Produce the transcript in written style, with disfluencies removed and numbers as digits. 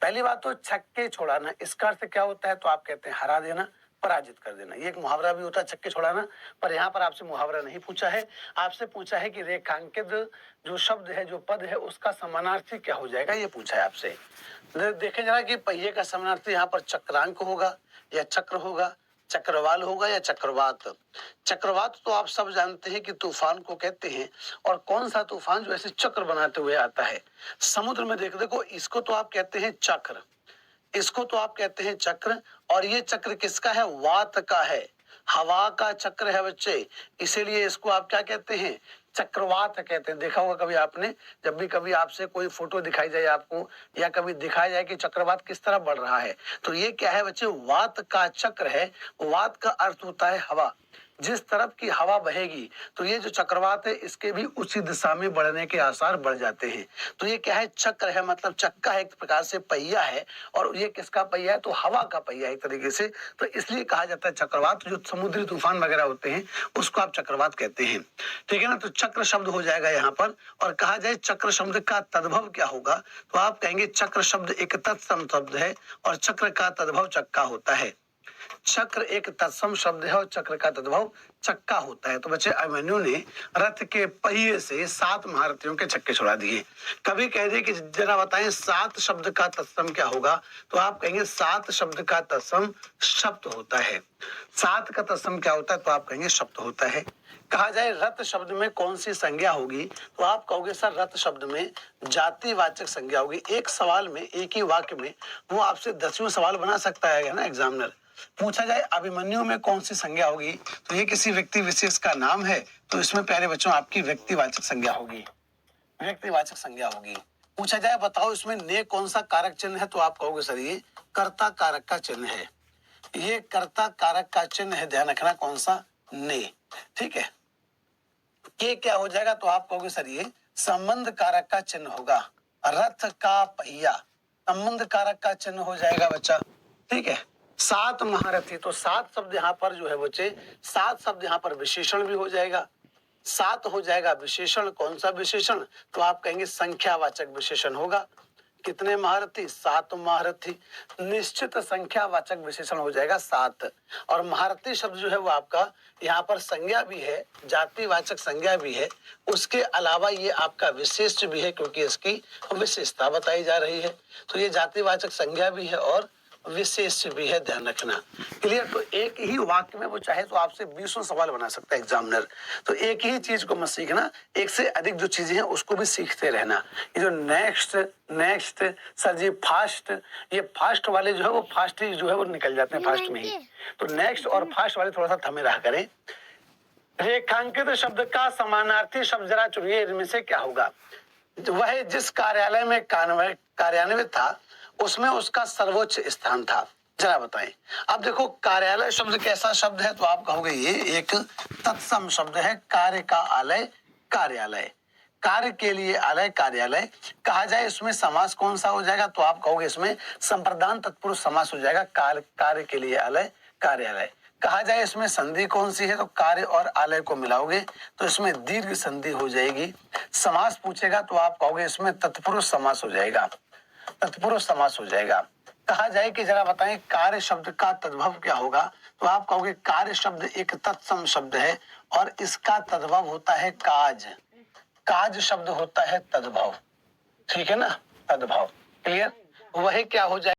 पहली बात तो छक्के छोड़ाना, इसका अर्थ क्या होता है, तो आप कहते हैं हरा देना, पराजित कर देना। ये एक मुहावरा भी होता है छक्के छोड़ाना, पर यहाँ पर आपसे मुहावरा नहीं पूछा है। आपसे पूछा है कि रेखांकित जो शब्द है, जो पद है, उसका समानार्थी क्या हो जाएगा, ये पूछा है आपसे। देखें जरा कि पहिए का समानार्थी यहाँ पर चक्रांक होगा या चक्र होगा, चक्रवाल होगा या चक्रवात। चक्रवात तो आप सब जानते हैं कि तूफान को कहते हैं, और कौन सा तूफान जो ऐसे चक्र बनाते हुए आता है समुद्र में। देखो इसको तो आप कहते हैं चक्र, इसको तो आप कहते हैं चक्र, और ये चक्र किसका है, वात का है, हवा का चक्र है बच्चे, इसीलिए इसको आप क्या कहते हैं, चक्रवात कहते हैं। देखा होगा कभी आपने, जब भी कभी आपसे कोई फोटो दिखाई जाए आपको, या कभी दिखाया जाए कि चक्रवात किस तरह बढ़ रहा है, तो ये क्या है बच्चे, वात का चक्र है। वात का अर्थ होता है हवा, जिस तरफ की हवा बहेगी, तो ये जो चक्रवात है इसके भी उसी दिशा में बढ़ने के आसार बढ़ जाते हैं। तो ये क्या है, चक्र है, मतलब चक्का है, एक प्रकार से पहिया है, और ये किसका पहिया है, तो हवा का पहिया है एक तरीके से। तो इसलिए कहा जाता है चक्रवात। जो समुद्री तूफान वगैरह होते हैं उसको आप चक्रवात कहते हैं, ठीक है ना। तो चक्र शब्द हो जाएगा यहाँ पर। और कहा जाए चक्र शब्द का तद्भव क्या होगा, तो आप कहेंगे चक्र शब्द एक तत्सम शब्द है, और चक्र का तद्भव चक्का होता है। चक्र एक तत्सम शब्द है और चक्र का तद्भव चक्का होता है। तो बच्चे अभिमन्यु ने रथ के पहिए से 7 महारथियों के चक्के छुड़ा दिए। कभी कह दिए कि जरा बताएं 7 शब्द का तत्सम क्या होगा, तो आप कहेंगे 7 शब्द का तत्सम शब्द होता है। 7 का तत्सम क्या होता है, तो आप कहेंगे शब्द होता है। कहा जाए रथ शब्द में कौन सी संज्ञा होगी, तो आप कहोगे सर रथ शब्द में जातिवाचक संज्ञा होगी। एक सवाल में, एक ही वाक्य में वो आपसे 10वें सवाल बना सकता है ना एग्जामिनर। पूछा जाए अभिमन्यु में कौन सी संज्ञा होगी, तो ये किसी व्यक्ति विशेष का नाम है, तो इसमें प्यारे बच्चों आपकी व्यक्तिवाचक संज्ञा होगी, व्यक्तिवाचक संज्ञा होगी। पूछा जाए बताओ इसमें ने कौन सा कारक चिन्ह है, तो आप कहोगे सर ये कर्ता कारक का चिन्ह है, ये कर्ता कारक का चिन्ह है, ध्यान रखना कौन सा, ने, ठीक है। ये क्या हो जाएगा, तो आप कहोगे सर ये संबंध कारक का चिन्ह होगा। रथ का पहिया संबंध कारक का चिन्ह हो जाएगा बच्चा, ठीक है। 7 महारथी, तो 7 शब्द यहाँ पर जो है बच्चे, 7 शब्द यहाँ पर विशेषण भी हो जाएगा। 7 हो जाएगा विशेषण, कौन सा विशेषण, तो आप कहेंगे संख्यावाचक विशेषण होगा। कितने महारथी, 7 महारथी, निश्चित संख्यावाचक विशेषण हो जाएगा 7। और महारथी शब्द जो है वो आपका यहाँ पर संज्ञा भी है, जातिवाचक संज्ञा भी है, उसके अलावा ये आपका विशेष भी है, क्योंकि इसकी विशेषता बताई जा रही है। तो ये जातिवाचक संज्ञा भी है और विशेष भी है, ध्यान रखना, क्लियर। तो एक ही वाक्य में वो चाहे तो आपसे 20 सवाल बना सकता है एग्जामिनर। तो एक ही चीज को मत सीखना, एक से अधिक जो चीजें हैं उसको भी सीखते रहना। ये जो नेक्स्ट नेक्स्ट सर जी फास्ट, ये फास्ट वाले जो है वो फास्ट ही जो है वो निकल जाते हैं फास्ट में ही। तो नेक्स्ट और फास्ट वाले थोड़ा सा थमे रहा करें। रेखांकित शब्द का समानार्थी शब्द जरा चुनिए, इनमें से क्या होगा। वह जिस कार्यालय में कार्यान्वित था उसमें उसका सर्वोच्च स्थान था, जरा बताएं। अब देखो कार्यालय शब्द कैसा शब्द है, तो आप कहोगे ये एक तत्सम शब्द है। कार्य का आलय कार्यालय, कार्य के लिए आलय कार्यालय। कहा जाए इसमें समास कौन सा हो जाएगा, तो आप कहोगे इसमें संप्रदान तत्पुरुष समास हो जाएगा, कार्य के लिए आलय कार्यालय। कहा जाए इसमें संधि कौन सी है, तो कार्य और आलय को मिलाओगे तो इसमें दीर्घ संधि हो जाएगी। समास पूछेगा तो आप कहोगे इसमें तत्पुरुष समास हो जाएगा, तत्पुरुष समास हो जाएगा। कहा जाए कि जरा बताएं कार्य शब्द का तद्भव क्या होगा, तो आप कहोगे कार्य शब्द एक तत्सम शब्द है और इसका तद्भव होता है काज। काज शब्द होता है तद्भव, ठीक है ना, तद्भव, क्लियर। वही क्या हो जाए